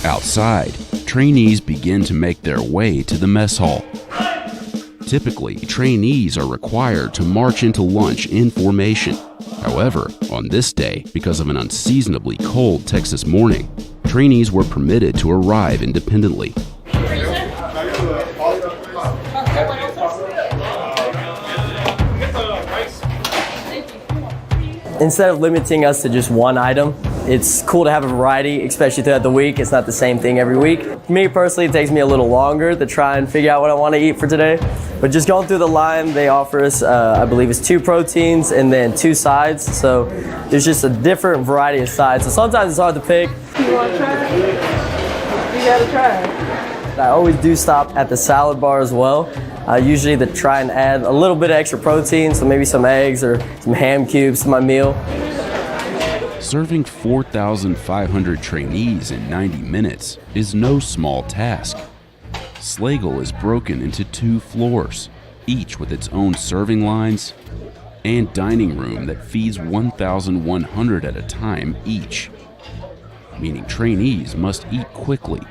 Outside, trainees begin to make their way to the mess hall. Typically, trainees are required to march into lunch in formation. However, on this day, because of an unseasonably cold Texas morning, trainees were permitted to arrive independently. Instead of limiting us to just one item, it's cool to have a variety, especially throughout the week. It's not the same thing every week. Me personally, it takes me a little longer to try and figure out what I want to eat for today. But just going through the line, they offer us, I believe it's 2 proteins and then 2 sides. So there's just a different variety of sides. So sometimes it's hard to pick. You want to try it? You got to try it. I always do stop at the salad bar as well. Usually to try and add a little bit of extra protein, so maybe some eggs or some ham cubes to my meal. Serving 4,500 trainees in 90 minutes is no small task. Slagle is broken into 2 floors, each with its own serving lines and dining room that feeds 1,100 at a time each, meaning trainees must eat quickly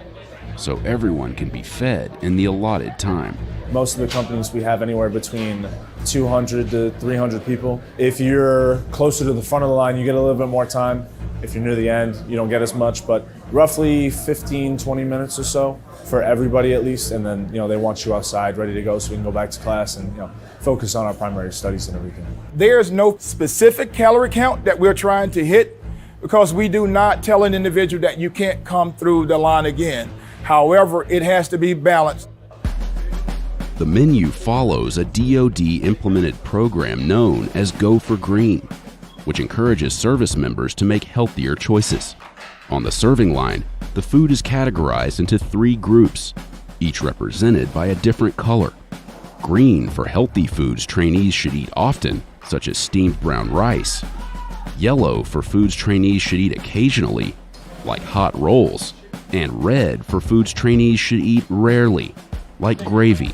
so everyone can be fed in the allotted time. Most of the companies we have anywhere between 200 to 300 people. If you're closer to the front of the line, you get a little bit more time. If you're near the end, you don't get as much, but roughly 15, 20 minutes or so for everybody at least. And then, they want you outside ready to go so we can go back to class and, focus on our primary studies and everything. There's no specific calorie count that we're trying to hit because we do not tell an individual that you can't come through the line again. However, it has to be balanced. The menu follows a DoD-implemented program known as Go for Green, which encourages service members to make healthier choices. On the serving line, the food is categorized into 3 groups, each represented by a different color. Green for healthy foods trainees should eat often, such as steamed brown rice. Yellow for foods trainees should eat occasionally, like hot rolls. And red for foods trainees should eat rarely, like gravy.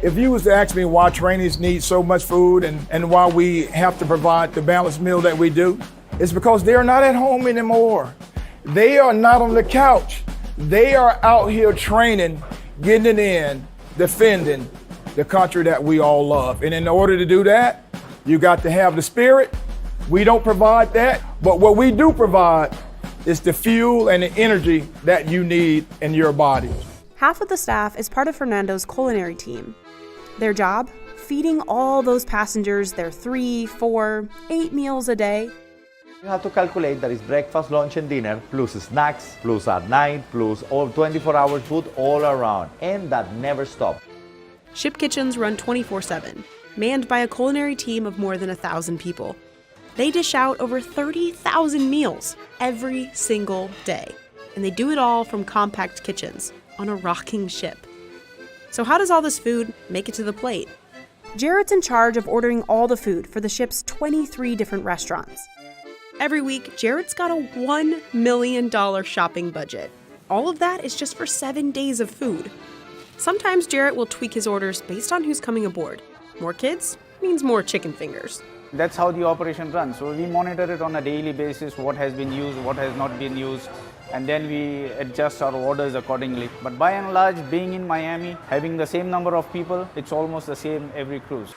If you was to ask me why trainees need so much food and why we have to provide the balanced meal that we do, it's because they are not at home anymore. They are not on the couch. They are out here training, getting it in, defending the country that we all love. And in order to do that, you got to have the spirit. We don't provide that, but what we do provide is the fuel and the energy that you need in your body. Half of the staff is part of Fernando's culinary team. Their job? Feeding all those passengers their 3, 4, 8 meals a day. You have to calculate that it's breakfast, lunch, and dinner, plus snacks, plus at night, plus all 24-hour food all around, and that never stops. Ship kitchens run 24/7, manned by a culinary team of more than 1,000 people. They dish out over 30,000 meals every single day, and they do it all from compact kitchens on a rocking ship. So how does all this food make it to the plate? Jared's in charge of ordering all the food for the ship's 23 different restaurants. Every week, Jared's got a $1 million shopping budget. All of that is just for 7 days of food. Sometimes Jared will tweak his orders based on who's coming aboard. More kids means more chicken fingers. That's how the operation runs. So we monitor it on a daily basis, what has been used, what has not been used, and then we adjust our orders accordingly. But by and large, being in Miami, having the same number of people, it's almost the same every cruise.